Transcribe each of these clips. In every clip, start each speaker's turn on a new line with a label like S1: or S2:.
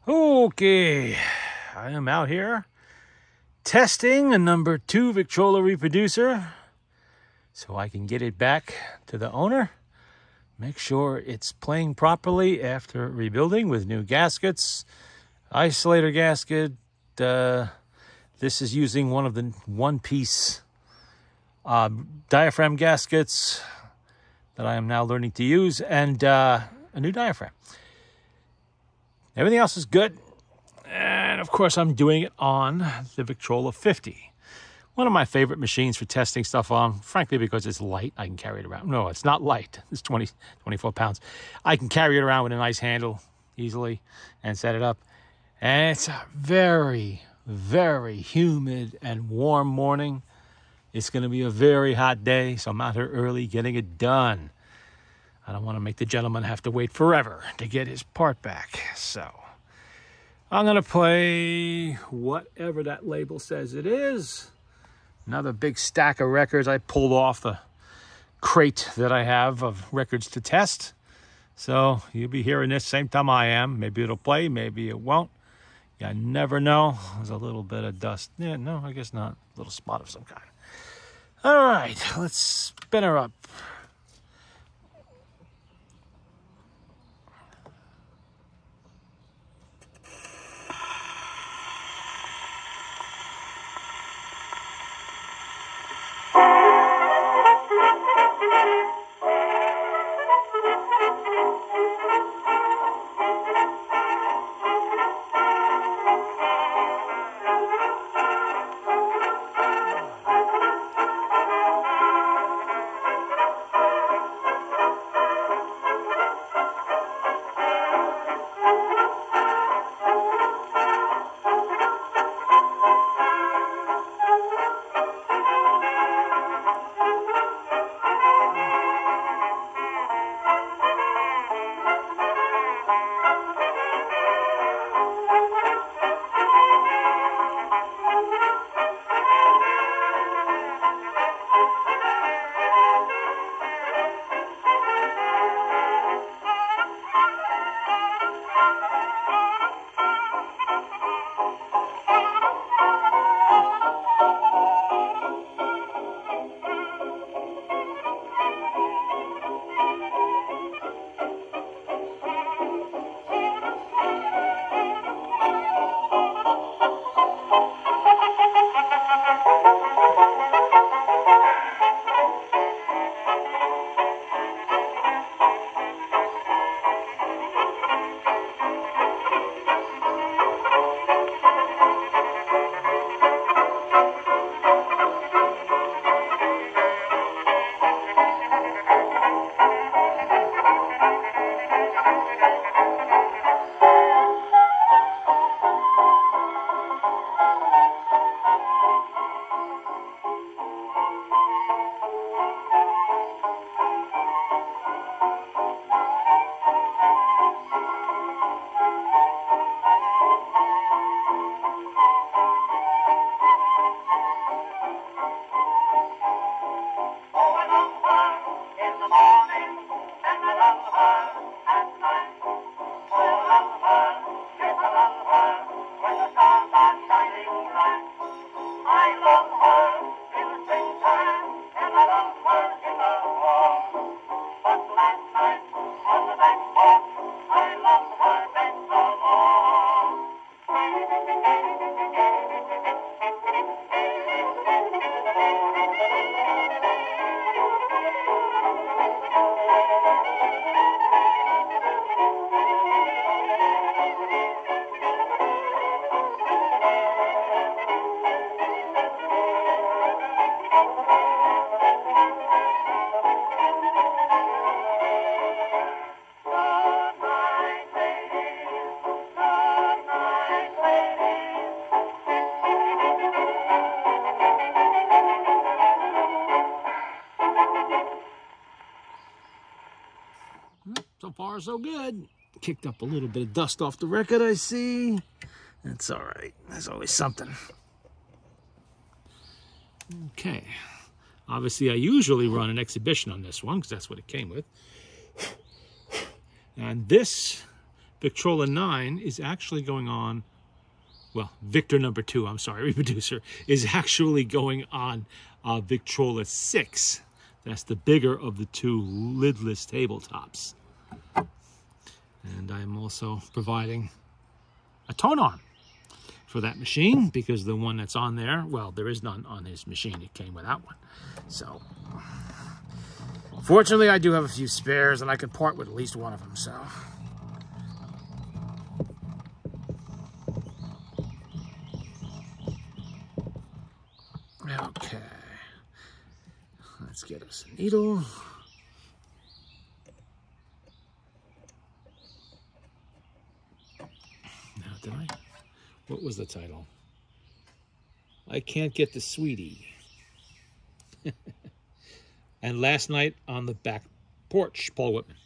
S1: Okay, I am out here testing a number 2 Victrola reproducer so I can get it back to the owner, make sure it's playing properly after rebuilding with new gaskets, isolator gasket. This is using one of the one-piece diaphragm gaskets that I am now learning to use, and a new diaphragm. Everything else is good. And of course, I'm doing it on the Victrola 50. One of my favorite machines for testing stuff on, frankly, because it's light. I can carry it around. No, it's not light. It's 24 pounds. I can carry it around with a nice handle easily and set it up. And it's a very, very humid and warm morning. It's going to be a very hot day, so I'm out here early getting it done. I don't want to make the gentleman have to wait forever to get his part back. So I'm going to play whatever that label says it is. Another big stack of records I pulled off the crate that I have of records to test. So you'll be hearing this same time I am. Maybe it'll play, maybe it won't. You never know. There's a little bit of dust. Yeah, no, I guess not. A little spot of some kind. All right, let's spin her up. So far, so good. Kicked up a little bit of dust off the record, I see. That's all right. There's always something. Okay. Obviously, I usually run an exhibition on this one because that's what it came with. And this Victrola 9 is actually going on, well, Victor number 2, I'm sorry, reproducer, is actually going on Victrola 6. That's the bigger of the two lidless tabletops. And I'm also providing a tone arm for that machine, because the one that's on there, well, there is none on his machine. It came without one. So, fortunately, I do have a few spares, and I can part with at least one of them, so. Okay. Let's get us a needle. Now, what was the title? I Can't Get the Sweetie. And Last Night on the Back Porch, Paul Whitman.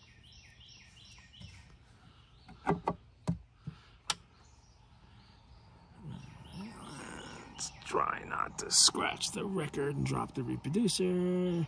S1: Let's try not to scratch the record and drop the reproducer.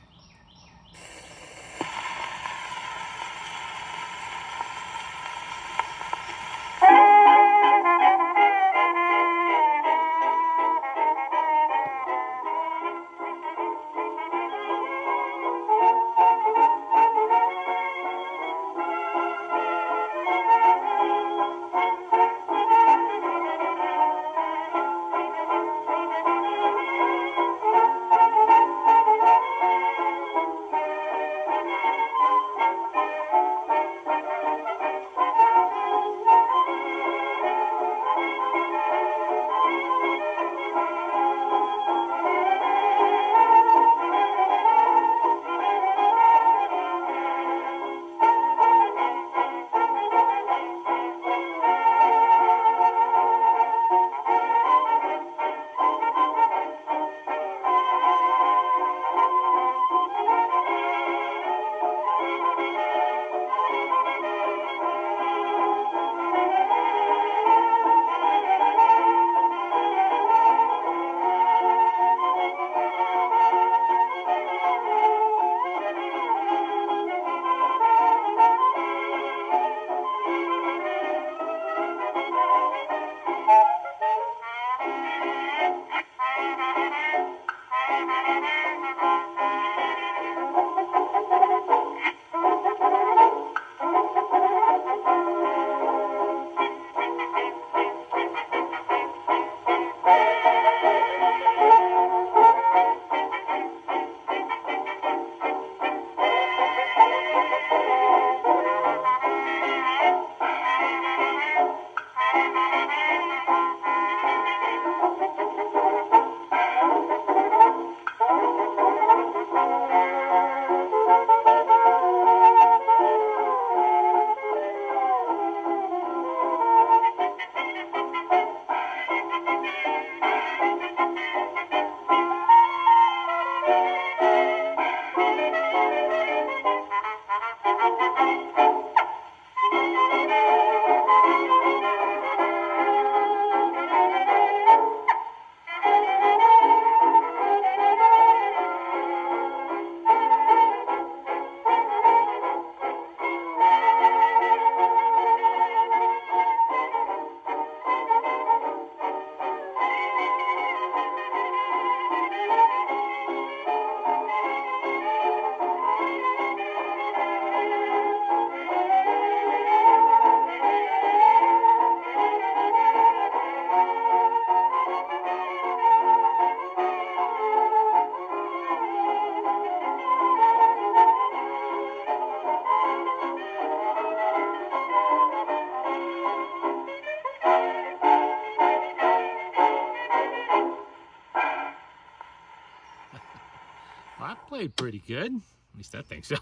S1: I played pretty good. At least I think so.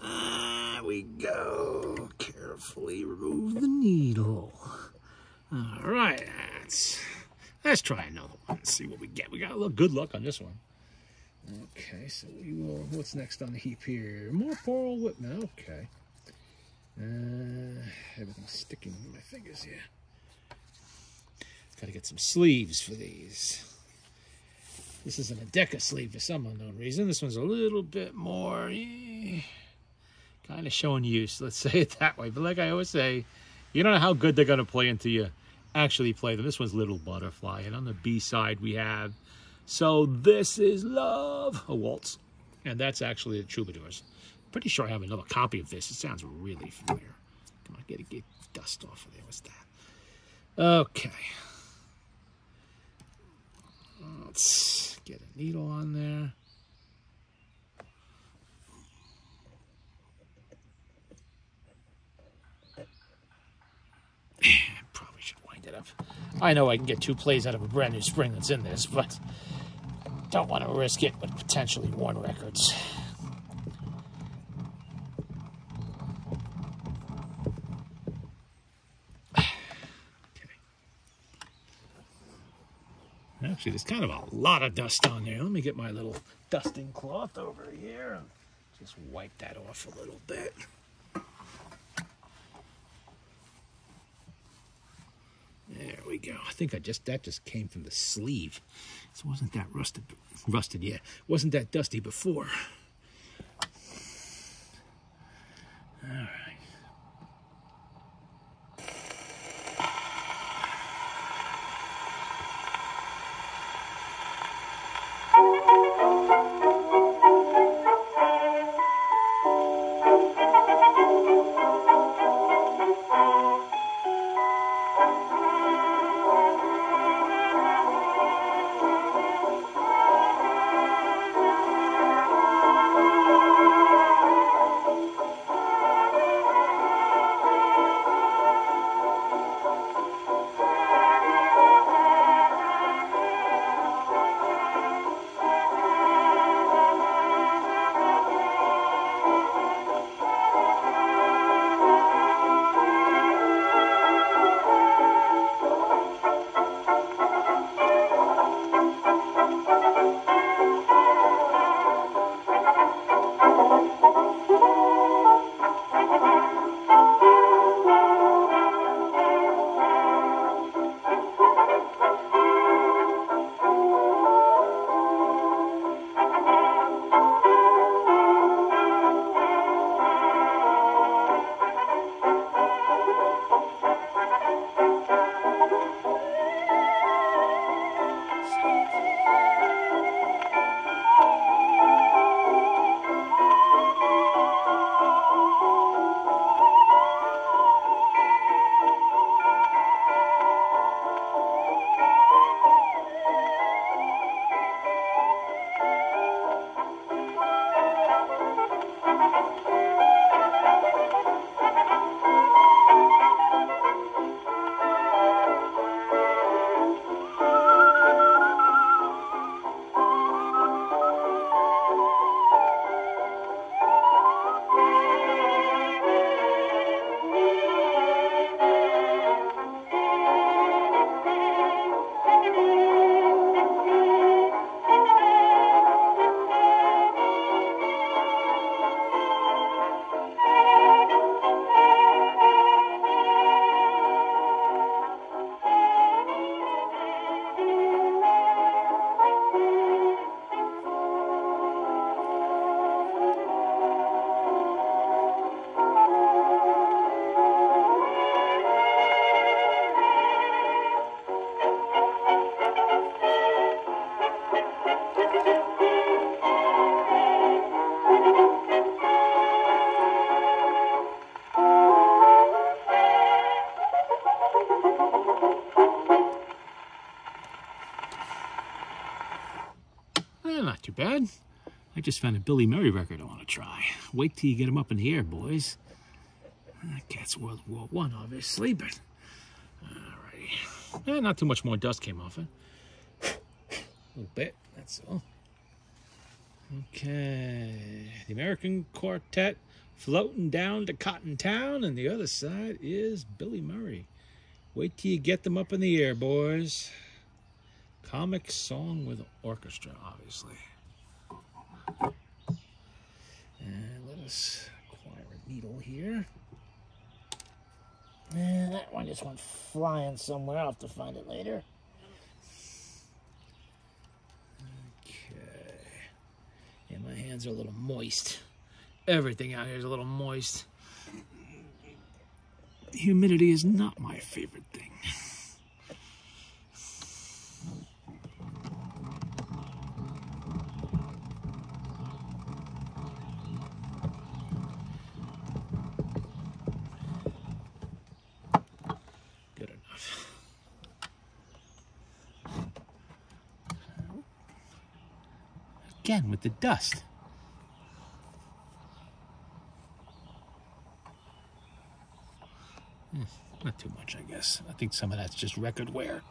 S1: There we go. Carefully remove the needle. All right, let's try another one. Let's see what we get. We got a little good luck on this one. Okay, so we will. What's next on the heap here? More Paul Whitman. Okay. Everything's sticking to my fingers here. Got to get some sleeves for these. This isn't a Deca sleeve for some unknown reason. This one's a little bit more kind of showing use. Let's say it that way. But like I always say, You don't know how good they're going to play until you actually play them. This one's Little Butterfly, and on the B side we have So This Is Love, a waltz, and that's actually the Troubadours. Pretty sure I have another copy of this. It sounds really familiar. Come on, get dust off of there. What's that? Okay. Let's get a needle on there. Probably should wind it up. I know I can get 2 plays out of a brand new spring that's in this, but don't want to risk it with potentially worn records. Actually, there's kind of a lot of dust on there. Let me get my little dusting cloth over here and just wipe that off a little bit. There we go. I think that just came from the sleeve. So wasn't that rusted yet? Wasn't that dusty before? All right. Not too bad. I just found a Billy Murray record I want to try. Wait till you get them up in the air, boys. That's World War I, obviously, but alrighty. Not too much more dust came off it. A little bit, that's all. Okay, the American Quartet, Floating Down to Cotton Town, and the other side is Billy Murray. Wait till you get them up in the air, boys. Comic song with orchestra, obviously. And let us acquire a needle here. And that one just went flying somewhere. I'll have to find it later. Okay. Yeah, my hands are a little moist. Everything out here is a little moist. humidity is not my favorite thing. Good enough. Again with the dust. Not too much, I guess. I think some of that's just record wear.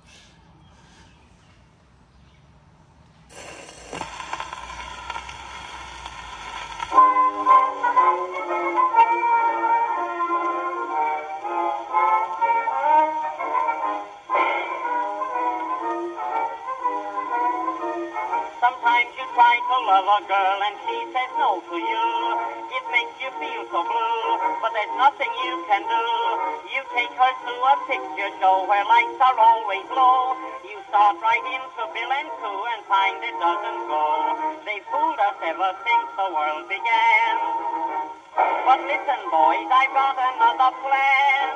S2: Sometimes you try to love a girl and she says no to you. It makes you feel so blue, but there's nothing you can do. You take her to a picture show where lights are always low. You start right into Bill and Coo and find it doesn't go. They fooled us ever since the world began. But listen, boys, I've got another plan.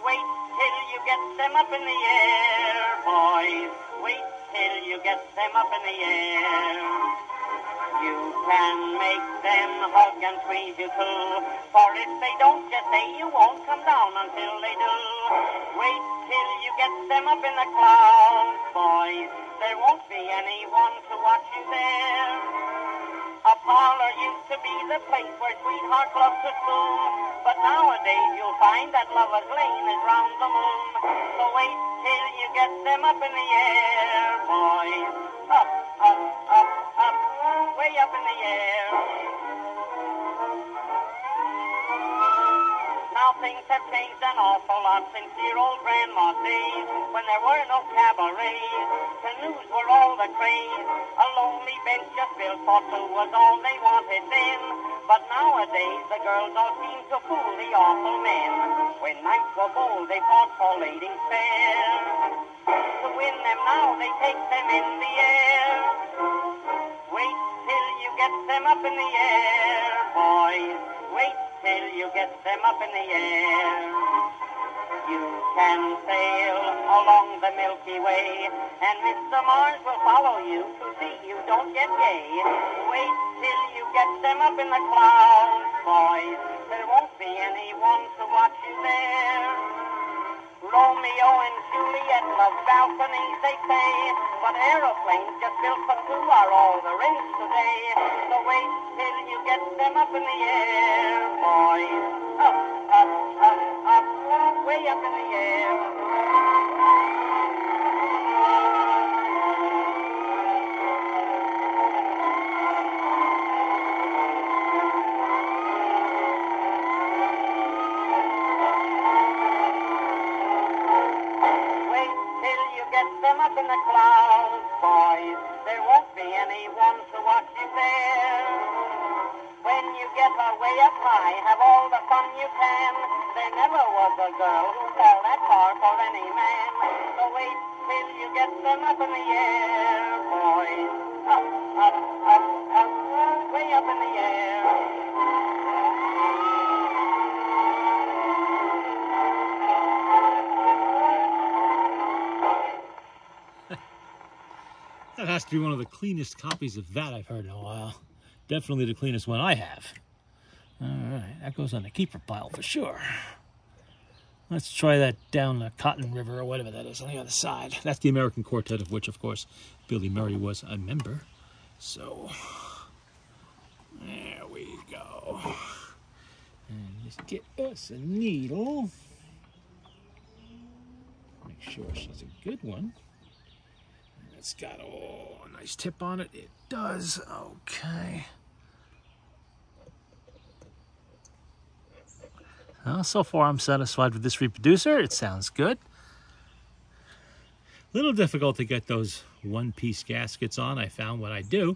S2: Wait till you get them up in the air, boys. Wait till you get them up in the air. You can make them hug and squeeze you too, for if they don't, just say you won't come down until they do. Wait till you get them up in the clouds, boys. There won't be anyone to watch you there. A parlor used to be the place where sweethearts love to spoon, but nowadays you'll find that Lover's Lane is round the moon. So wait till you get them up in the air, boys. Up, up, up, up, way up in the air. Now things have changed an awful lot since dear old Grandma's days, when there were no cabarets. Canoes were all the craze. A lonely bench just built for two was all they wanted then. But nowadays the girls all seem to fool the awful men. When nights were bold they fought for ladies fair. To win them now they take them in the air. Wait till you get them up in the air, boys. Wait till you get them up in the air. You can sail along the Milky Way, and Mr. Mars will follow you to see you don't get gay. Wait till you get them up in the clouds, boys. There won't be anyone to watch you there. Romeo and Juliet love balconies, they say, but aeroplanes just built for two are all the rage today. So wait till you get them up in the air, boys. Up, up, up, up, way up in the air. Up in the clouds, boys, there won't be anyone to watch you there. When you get way up high, have all the fun you can. There never was a girl who fell that far for any man. So wait till you get them up in the air, boys. Up, up, up, up, way up in the air.
S1: That has to be one of the cleanest copies of that I've heard in a while. Definitely the cleanest one I have. All right, that goes on the keeper pile for sure. Let's try that down the Cotton River or whatever that is on the other side. That's the American Quartet, of which, of course, Billy Murray was a member. So, there we go. And just get us a needle. Make sure she's a good one. It's got a nice tip on it. It does. Okay. Well, so far I'm satisfied with this reproducer. It sounds good. A little difficult to get those one-piece gaskets on. I found what I do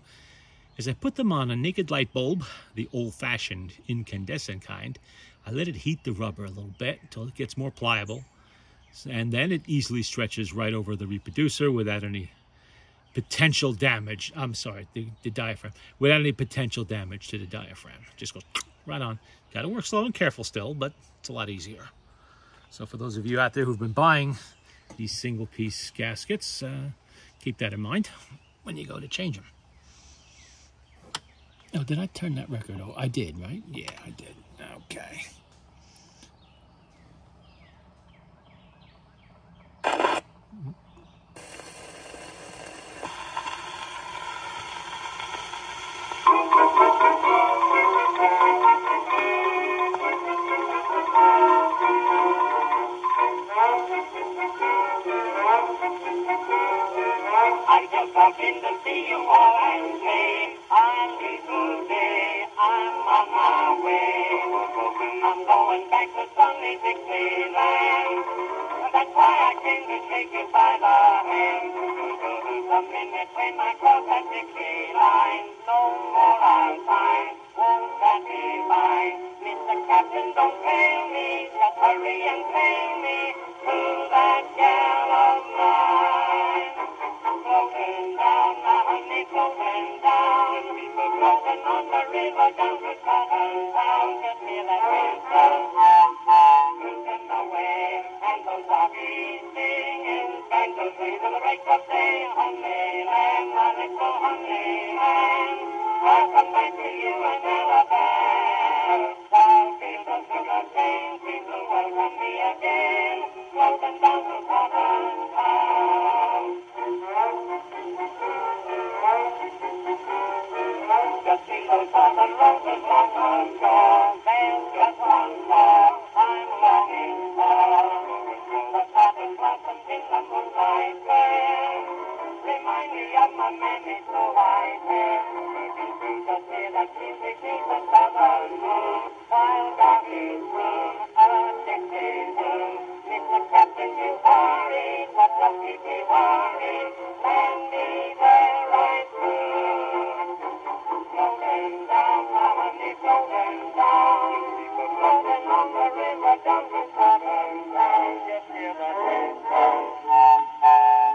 S1: is I put them on a naked light bulb, the old-fashioned incandescent kind. I let it heat the rubber a little bit until it gets more pliable. And then it easily stretches right over the reproducer without any potential damage. I'm sorry, the diaphragm. Without any potential damage to the diaphragm. It just goes right on. Got to work slow and careful still, but it's a lot easier. So for those of you out there who've been buying these single-piece gaskets, keep that in mind when you go to change them. Oh, did I turn that record? Oh, I did, right? Yeah, I did. Okay.
S2: I just walked in to see you all and say, a little day, I'm on my way. I'm going back to sunny Dixieland. That's why I came to shake you by the hand. The minute when I cross that Dixie line, no more I'll find. Won't that be fine? Mr. Captain, don't fail me. Just hurry and sail me to that gal of mine. Floating down, my honey, floating down. Floating on the river down to Scotland Town. Just hear that whistle, drifting away. And those doggies singing banjos way to the break of day. Honey lamb, my little honey lamb, I'll come back to you in Alabama. I'll feel the sugar cane, seem to welcome me again. Floating down to Scotland Town. Just see those southern roses long ago. There's just one more I'm longing for. The southern blossoms in the moonlight glare remind me of my mammy snow white hair. Just hear that music beneath the southern moon while doggies croon a Dixie tune. Mr. Captain, you worry, but don't keep me worried. Land me there right soon. Floating down, my honey, floating down. Floating on the river down to Scotland Town. Just hear the whistle,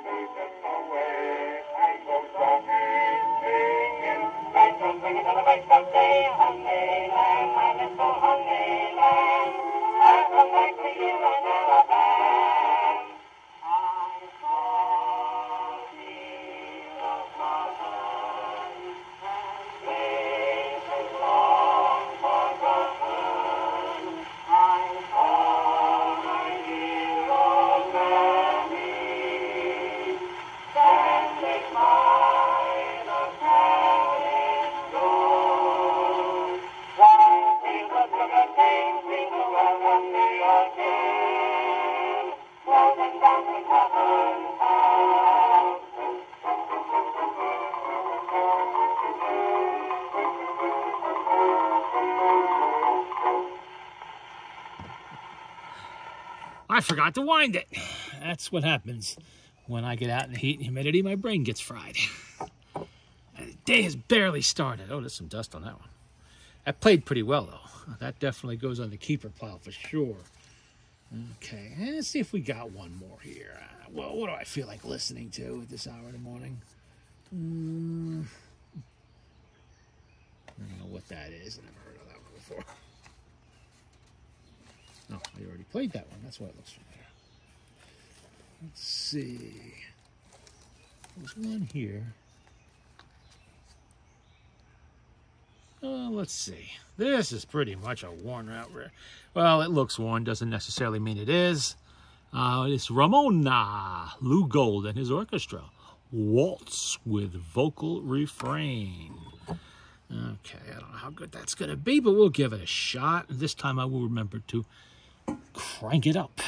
S2: moving away. And those doggies singing, banjos ringing to the break of day. Honey lamb, my little honey lamb, I'll come back to you in Alabama. I saw the mother and places long forgotten. I saw my hero Mammy standing by the palace door. While fields of sugar cane seem to welcome me again, floating down to Scotland Town.
S1: I forgot to wind it. That's what happens when I get out in the heat and humidity. My brain gets fried. The day has barely started. Oh, there's some dust on that one. That played pretty well, though. That definitely goes on the keeper pile for sure. Okay, let's see if we got one more here. Well, what do I feel like listening to at this hour in the morning? I don't know what that is. I've never heard of that one before. No, I already played that one. That's why it looks familiar. Let's see. There's one here. Let's see. This is pretty much a worn out rare. Well, it looks worn. Doesn't necessarily mean it is. It's Ramona Lou Gold and his orchestra. Waltz with vocal refrain. Okay, I don't know how good that's going to be, but we'll give it a shot. This time I will remember to crank it up.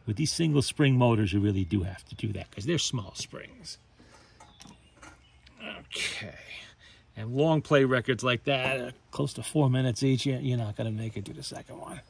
S1: With these single spring motors, you really do have to do that because they're small springs. Okay. And long play records like that, close to 4 minutes each, you're not going to make it to the second one.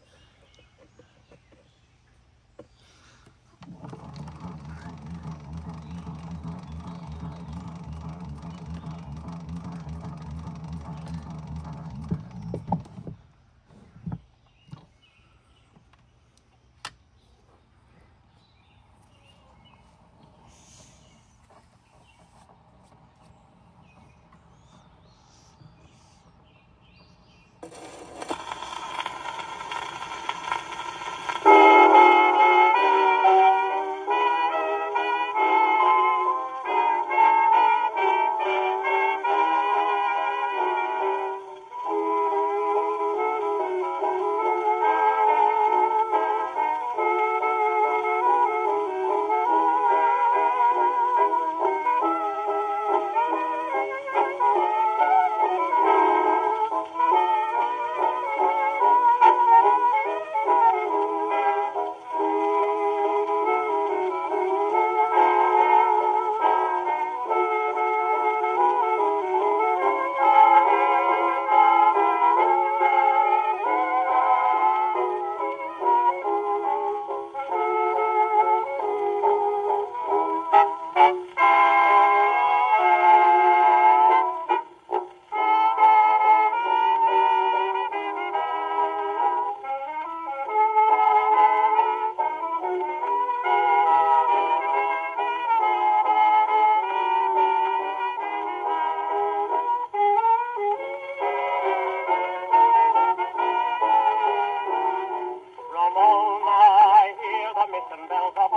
S2: curtain bells above.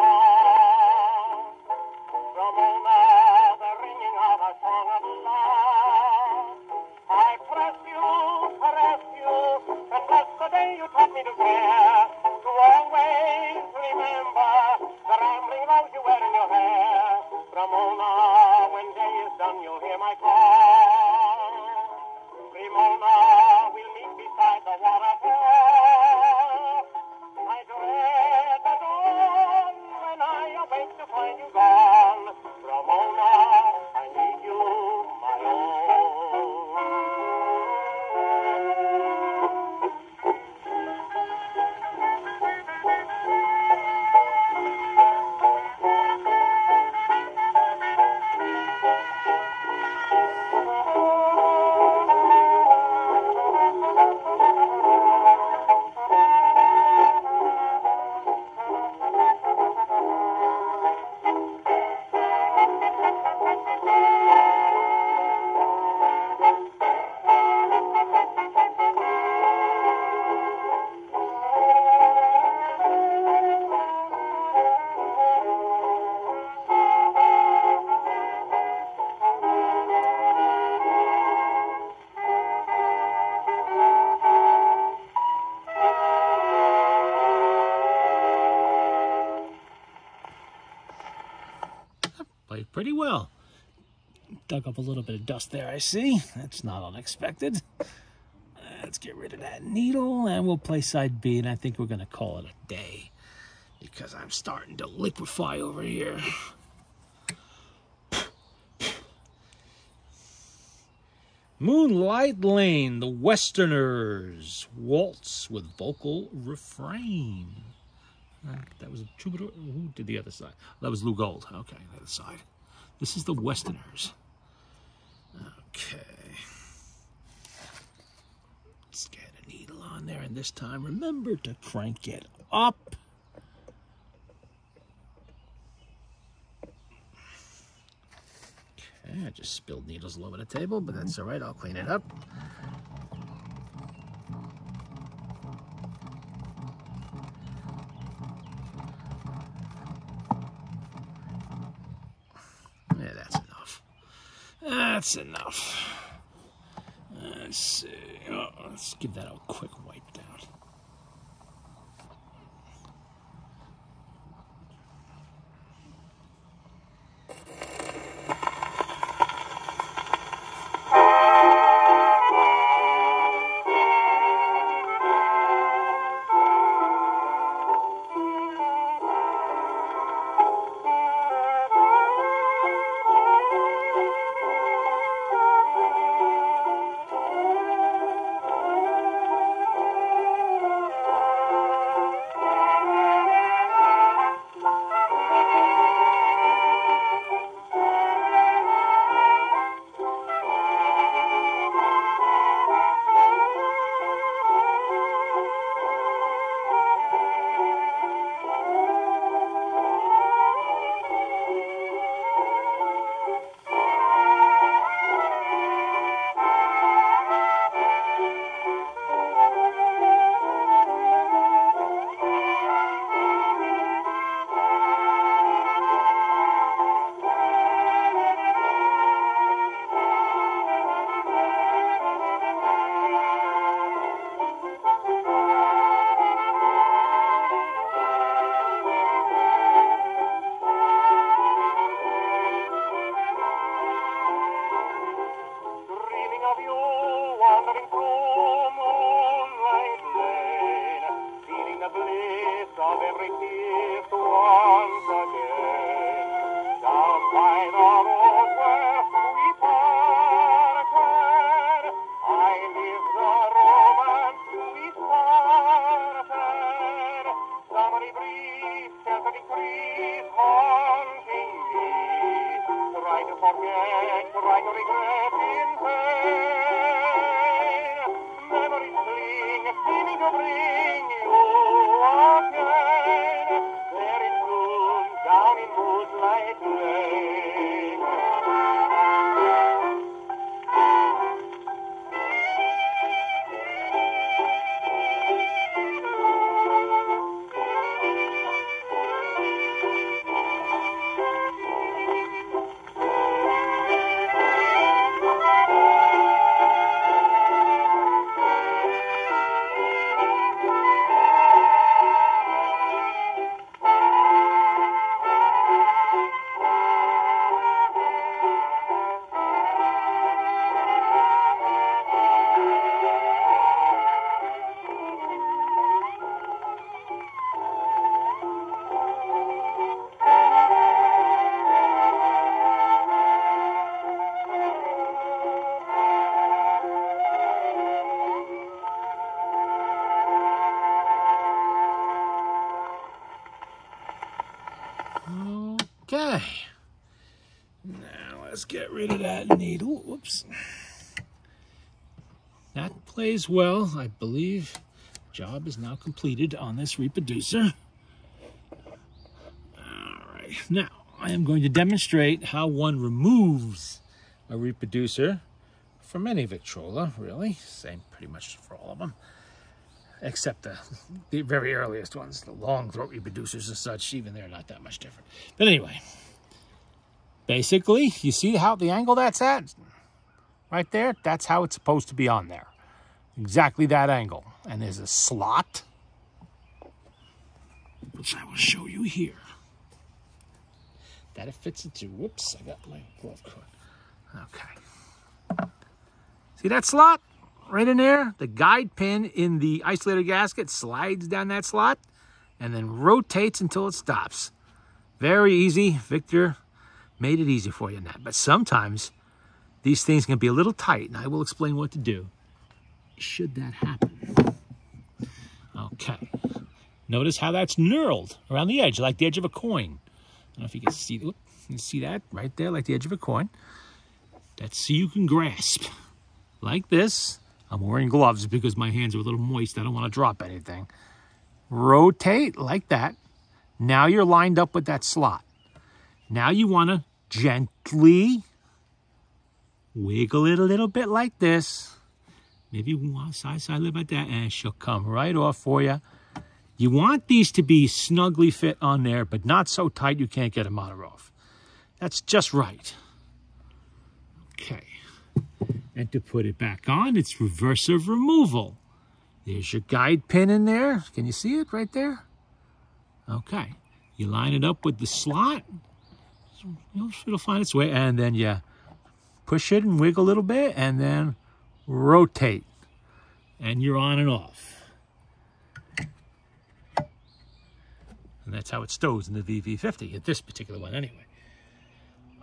S2: Ramona, the ringing of a song of love. I press you, caress you, and bless the day you taught me to care. To always remember the rambling rose you wear in your hair. Ramona, when day is done, you'll hear my call. Ramona, we'll meet beside the waterfall. I dread the dawn when I awake to find you gone. Ramona, I need you, my own.
S1: Played pretty well. Dug up a little bit of dust there, I see. That's not unexpected. Let's get rid of that needle, and we'll play side B, and I think we're going to call it a day because I'm starting to liquefy over here. Moonlight Lane, the Westerners, waltz with vocal refrain. That was a troubadour. Who did the other side? That was Lou Gold. Okay, the other side. This is the Westerners. Okay. Let's get a needle on there, and this time remember to crank it up. Okay, I just spilled needles all over the table, but that's all right. I'll clean it up. Yeah, that's enough. That's enough. Let's see. Oh, let's give that a quick wipe down. Okay. Now let's get rid of that needle. Whoops. That plays well. I believe job is now completed on this reproducer. All right. Now I am going to demonstrate how one removes a reproducer from any Victrola, really. Same pretty much for all of them. Except the very earliest ones, the long throat reproducers and such, even they're not that much different. But anyway, basically, you see how the angle that's at? Right there, that's how it's supposed to be on there. Exactly that angle. And there's a slot, which I will show you here. That it fits into, whoops, I got my glove cord. Okay. See that slot? Right in there, the guide pin in the isolator gasket slides down that slot and then rotates until it stops. Very easy. Victor made it easy for you in that. But sometimes these things can be a little tight, and I will explain what to do should that happen. Okay. Notice how that's knurled around the edge, like the edge of a coin. I don't know if you can see, you can see that right there, like the edge of a coin. That's so you can grasp like this. I'm wearing gloves because my hands are a little moist. I don't want to drop anything. Rotate like that. Now you're lined up with that slot. Now you want to gently wiggle it a little bit like this. Maybe side, like that, and she'll come right off for you. You want these to be snugly fit on there, but not so tight you can't get them on or off. That's just right. Okay. And to put it back on, it's reversive removal. There's your guide pin in there. Can you see it right there? Okay. You line it up with the slot. It'll find its way. And then you push it and wiggle a little bit and then rotate. And you're on and off. And that's how it stows in the VV50, at this particular one anyway.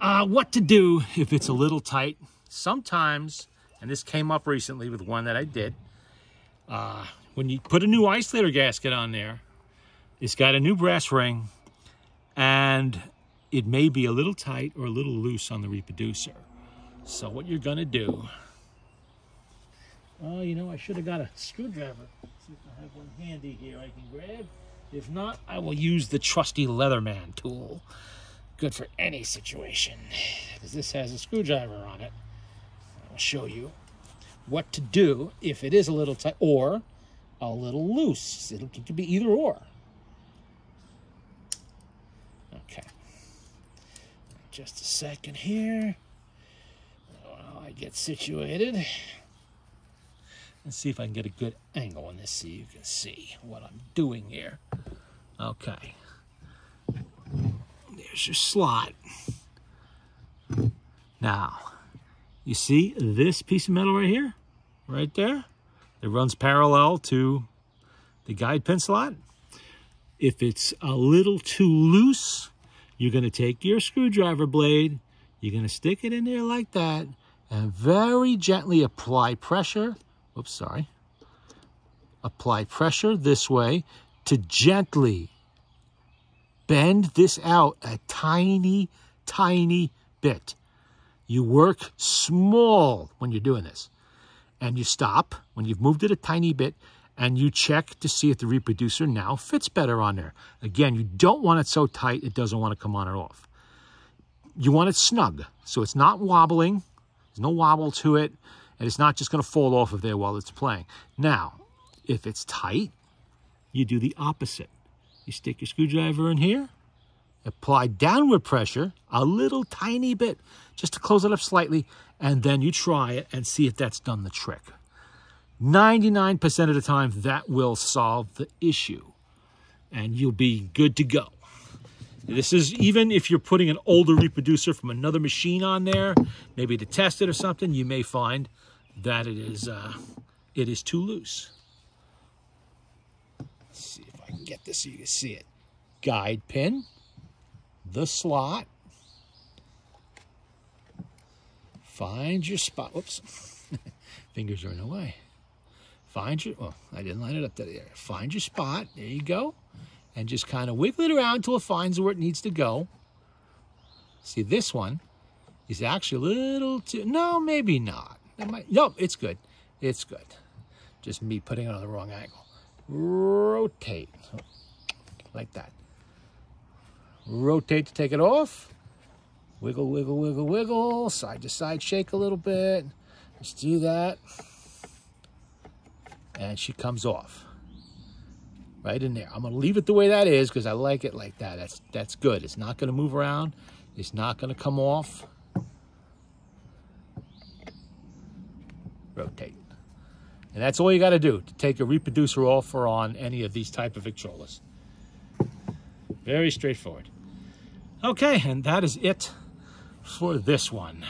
S1: What to do if it's a little tight? Sometimes, and this came up recently with one that I did, when you put a new isolator gasket on there, it's got a new brass ring, and it may be a little tight or a little loose on the reproducer. So what you're going to do, you know, I should have got a screwdriver. See if I have one handy here I can grab. If not, I will use the trusty Leatherman tool. Good for any situation, because this has a screwdriver on it. I'll show you what to do if it is a little tight or a little loose. It could be either or. Okay. Just a second here. While I get situated. Let's see if I can get a good angle on this so you can see what I'm doing here. Okay. There's your slot. Now, you see this piece of metal right here? Right there? It runs parallel to the guide pin slot. If it's a little too loose, you're going to take your screwdriver blade, you're going to stick it in there like that, and very gently apply pressure. Oops, sorry. Apply pressure this way to gently bend this out a tiny, tiny bit. You work small when you're doing this. And you stop when you've moved it a tiny bit, and you check to see if the reproducer now fits better on there. Again, you don't want it so tight it doesn't want to come on or off. You want it snug, so it's not wobbling. There's no wobble to it, and it's not just going to fall off of there while it's playing. Now, if it's tight, you do the opposite. You stick your screwdriver in here, apply downward pressure, a little tiny bit, just to close it up slightly, and then you try it and see if that's done the trick. 99% of the time, that will solve the issue, and you'll be good to go. This is even if you're putting an older reproducer from another machine on there, maybe to test it or something, you may find that it is too loose. Let's see if I can get this so you can see it. Guide pin, the slot, find your spot. Whoops, fingers are in the way. Find your, oh, I didn't line it up there. Find your spot, there you go. and just kind of wiggle it around until it finds where it needs to go. See, this one is actually a little too, no, maybe not. Nope, it's good. It's good. Just me putting it on the wrong angle. Rotate, like that. Rotate to take it off. Wiggle, wiggle, wiggle, wiggle. Side to side, shake a little bit. Just do that. And she comes off. Right in there. I'm going to leave it the way that is because I like it like that. That's good. It's not going to move around. It's not going to come off. Rotate. And that's all you got to do to take a reproducer off or on any of these type of Victrolas. Very straightforward. Okay, and that is it for this one.